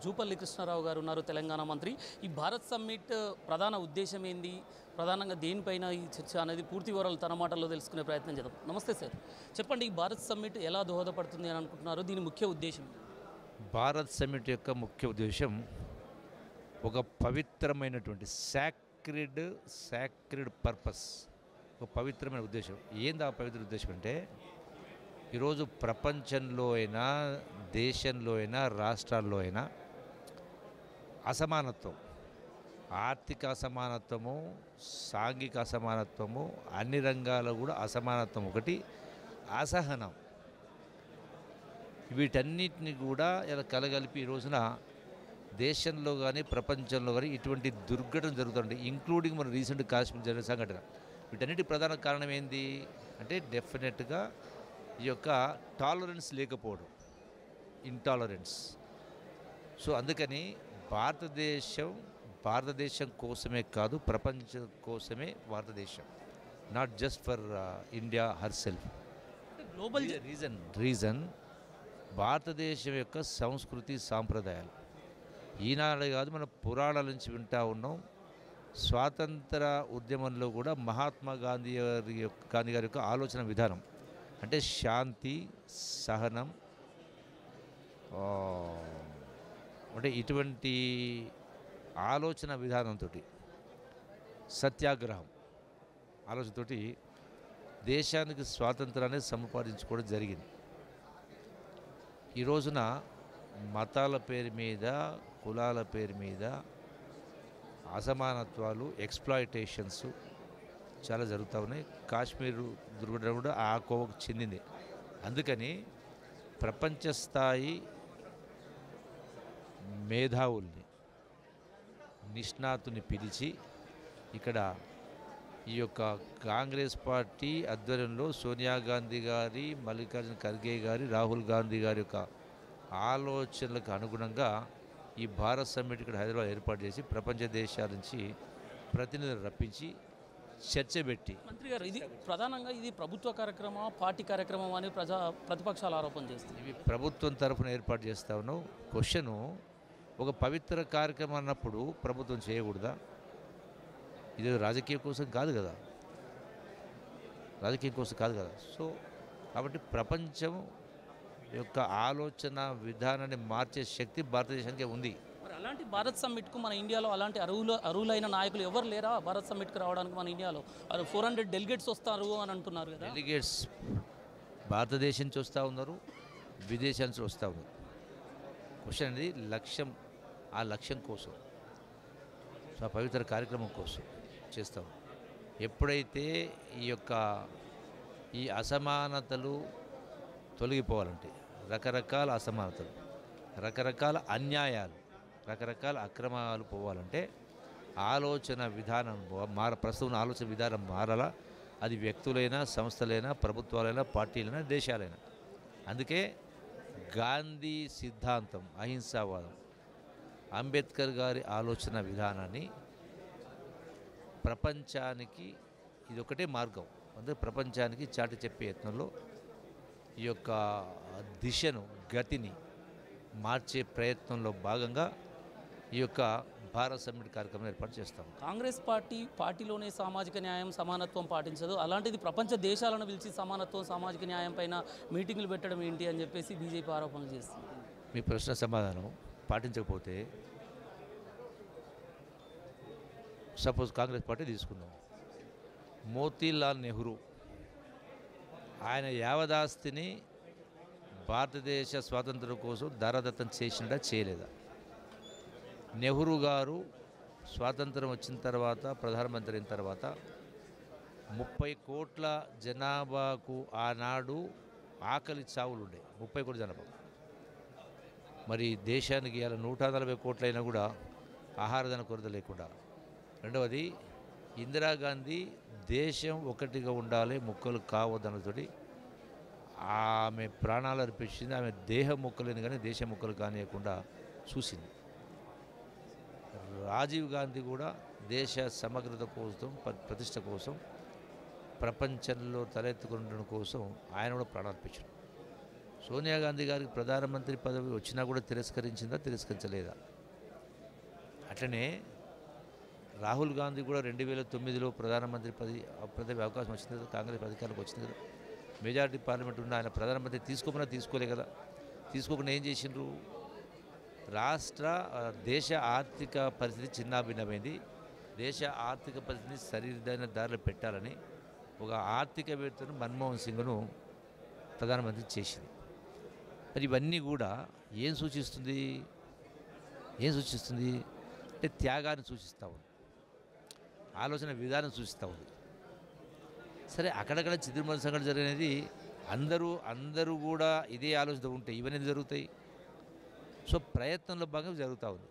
జూపల్లి కృష్ణారావు గారు ఉన్నారు, తెలంగాణ మంత్రి. ఈ భారత్ సమ్మిట్ ప్రధాన ఉద్దేశం ఏంది, ప్రధానంగా దేనిపైన ఈ చర్చ అనేది పూర్తి వివరాలు తన మాటల్లో తెలుసుకునే ప్రయత్నం చేద్దాం. నమస్తే సార్, చెప్పండి, ఈ భారత్ సమ్మిట్ ఎలా దోహదపడుతుంది అని అనుకుంటున్నారు? దీని ముఖ్య ఉద్దేశం? భారత్ సమ్మిట్ యొక్క ముఖ్య ఉద్దేశం ఒక పవిత్రమైనటువంటి సాక్రిడ్ పర్పస్, ఒక పవిత్రమైన ఉద్దేశం. ఏంది ఆ పవిత్ర ఉద్దేశం అంటే, ఈరోజు ప్రపంచంలో అయినా, దేశంలో అయినా, రాష్ట్రాల్లో అయినా అసమానత్వం, ఆర్థిక అసమానత్వము, సాంఘిక అసమానత్వము, అన్ని రంగాల్లో కూడా అసమానత్వం, ఒకటి అసహనం, వీటన్నిటిని కూడా ఇలా కలగలిపి ఈ రోజున దేశంలో కానీ ప్రపంచంలో కానీ ఇటువంటి దుర్ఘటన జరుగుతుంది, ఇంక్లూడింగ్ మన రీసెంట్ కాశ్మీర్ జరిగిన సంఘటన. వీటన్నిటి ప్రధాన కారణం ఏంది అంటే, డెఫినెట్గా ఈ యొక్క టాలరెన్స్ లేకపోవడం, ఇంటాలరెన్స్. సో అందుకని భారతదేశం కోసమే కాదు, ప్రపంచం కోసమే భారతదేశం, not just for India her self. Global reason భారతదేశం యొక్క సంస్కృతి సాంప్రదాయాలు ఈనాడు కాదు, మన పురాణాల నుంచి వింటూ ఉన్నాం. స్వాతంత్ర ఉద్యమంలో కూడా మహాత్మా గాంధీ గారి యొక్క ఆలోచన విధానం అంటే శాంతి, సహనం, అంటే ఇటువంటి ఆలోచన విధానంతో, సత్యాగ్రహం ఆలోచనతో దేశానికి స్వాతంత్రాన్ని సంపాదించుకోవడం జరిగింది. ఈ రోజున మతాల పేరు మీద, కులాల పేరు మీద అసమానత్వాలు, ఎక్స్‌ప్లాయిటేషన్స్ చాలా జరుగుతూ ఉన్నాయి. కాశ్మీర్ దుర్ఘటన కూడా ఆ కోవకు చెందింది. అందుకని ప్రపంచ స్థాయి మేధావుల్ని, నిష్ణాతుని పిలిచి ఇక్కడ ఈ యొక్క కాంగ్రెస్ పార్టీ ఆధ్వర్యంలో సోనియా గాంధీ గారి, మల్లికార్జున ఖర్గే గారి, రాహుల్ గాంధీ గారి యొక్క ఆలోచనలకు అనుగుణంగా ఈ భారత్ సమ్మిట్ ఇక్కడ హైదరాబాద్ ఏర్పాటు చేసి ప్రపంచ దేశాల నుంచి ప్రతినిధులు రప్పించి చర్చ పెట్టి. మంత్రి గారు, ఇది ప్రధానంగా ఇది ప్రభుత్వ కార్యక్రమం, పార్టీ కార్యక్రమం అని ప్రతిపక్షాలు ఆరోపణ చేస్తుంది. ఇవి ప్రభుత్వం తరఫున ఏర్పాటు చేస్తా ఉన్నాం. క్వశ్చను, ఒక పవిత్ర కార్యక్రమం అన్నప్పుడు ప్రభుత్వం చేయకూడదా? ఇది రాజకీయం కోసం కాదు కదా, రాజకీయం కోసం కాదు కదా. సో కాబట్టి ప్రపంచం యొక్క ఆలోచన విధానాన్ని మార్చే శక్తి భారతదేశానికి ఉంది. మరి అలాంటి భారత్ సమ్మిట్కు మన ఇండియాలో అలాంటి అర్హులైన నాయకులు ఎవరు లేరా? భారత్ సమ్మిట్కి రావడానికి మన ఇండియాలో 400 డెలిగేట్స్ వస్తారు అని అంటున్నారు కదా. డెలిగేట్స్ భారతదేశం నుంచి వస్తూ ఉన్నారు, విదేశాల నుంచి వస్తూ ఉన్నారు. క్వశ్చన్ అనేది లక్ష్యం, ఆ లక్ష్యం కోసం, సో ఆ పవిత్ర కార్యక్రమం కోసం చేస్తాం. ఎప్పుడైతే ఈ అసమానతలు తొలగిపోవాలంటే, రకరకాల అసమానతలు, రకరకాల అన్యాయాలు, రకరకాల అక్రమాలు పోవాలంటే ఆలోచన విధానం ప్రస్తుతం ఆలోచన విధానం మారాలా. అది వ్యక్తులైనా, సంస్థలైనా, ప్రభుత్వాలైనా, పార్టీలైనా, దేశాలైనా. అందుకే గాంధీ సిద్ధాంతం, అహింసావాదం, అంబేద్కర్ గారి ఆలోచన విధానాన్ని ప్రపంచానికి ఇది ఒకటే మార్గం. అంటే ప్రపంచానికి చాటి చెప్పే యత్నంలో ఈ యొక్క దిశను, గతిని మార్చే ప్రయత్నంలో భాగంగా ఈ యొక్క భారత్ సమ్మిట్ కార్యక్రమం ఏర్పాటు చేస్తాం. కాంగ్రెస్ పార్టీలోనే సామాజిక న్యాయం, సమానత్వం పాటించదు. అలాంటిది ప్రపంచ దేశాలను పిలిచి సమానత్వం, సామాజిక న్యాయం పైన మీటింగులు పెట్టడం ఏంటి అని చెప్పేసి బీజేపీ ఆరోపణలు చేస్తుంది. మీ ప్రశ్న సమాధానం, పాటించకపోతే సపోజ్ కాంగ్రెస్ పార్టీ తీసుకుందాం, మోతీలాల్ నెహ్రూ ఆయన యావదాస్తిని భారతదేశ స్వాతంత్రం కోసం దారాదత్తం చేసిందా, చేయలేదా? నెహ్రూ గారు స్వాతంత్రం వచ్చిన తర్వాత, ప్రధానమంత్రి అయిన తర్వాత 30 కోట్ల జనాభాకు ఆనాడు ఆకలి చావులు ఉండే, 30 కోట్ల జనాభా. మరి దేశానికి ఇలా 140 కోట్లైనా కూడా ఆహారధన కొరత లేకుండా. రెండవది, ఇందిరాగాంధీ దేశం ఒకటిగా ఉండాలి, ముక్కలు కావద్దనతోటి ఆమె ప్రాణాలు అర్పించింది. ఆమె దేహం ముక్కలేని కానీ దేశం ముక్కలు కానియకుండా చూసింది. రాజీవ్ గాంధీ కూడా దేశ సమగ్రత కోసం, ప్రతిష్ట కోసం, ప్రపంచంలో తలెత్తుకుండడం కోసం ఆయన కూడా ప్రాణార్పించారు. సోనియా గాంధీ గారికి ప్రధానమంత్రి పదవి వచ్చినా కూడా తిరస్కరించిందా, తిరస్కరించలేదా? అట్లనే రాహుల్ గాంధీ కూడా 2009లో ప్రధానమంత్రి పదవి అవకాశం వచ్చింది కదా, కాంగ్రెస్ అధికారంలోకి వచ్చింది కదా, మెజారిటీ పార్లమెంట్ ఉన్న ఆయన ప్రధానమంత్రి తీసుకోమన్నా తీసుకోలే కదా. తీసుకోకుండా ఏం చేసిండ్రు? దేశ ఆర్థిక పరిస్థితి చిన్నాభిన్నమైంది. దేశ ఆర్థిక పరిస్థితిని సరైన దారిలో పెట్టాలని ఒక ఆర్థికవేత్తను మన్మోహన్ సింగ్ను ప్రధానమంత్రి చేసింది. మరి ఇవన్నీ కూడా ఏం సూచిస్తుంది అంటే త్యాగాన్ని సూచిస్తూ ఉంది, ఆలోచన విధానం సూచిస్తూ ఉంది. సరే, అక్కడక్కడ చిద్రమల సంఘటన జరిగినది అందరూ కూడా ఇదే ఆలోచన ఉంటే ఇవన్నీ జరుగుతాయి. సో ప్రయత్నంలో భాగంగా జరుగుతూ ఉంది.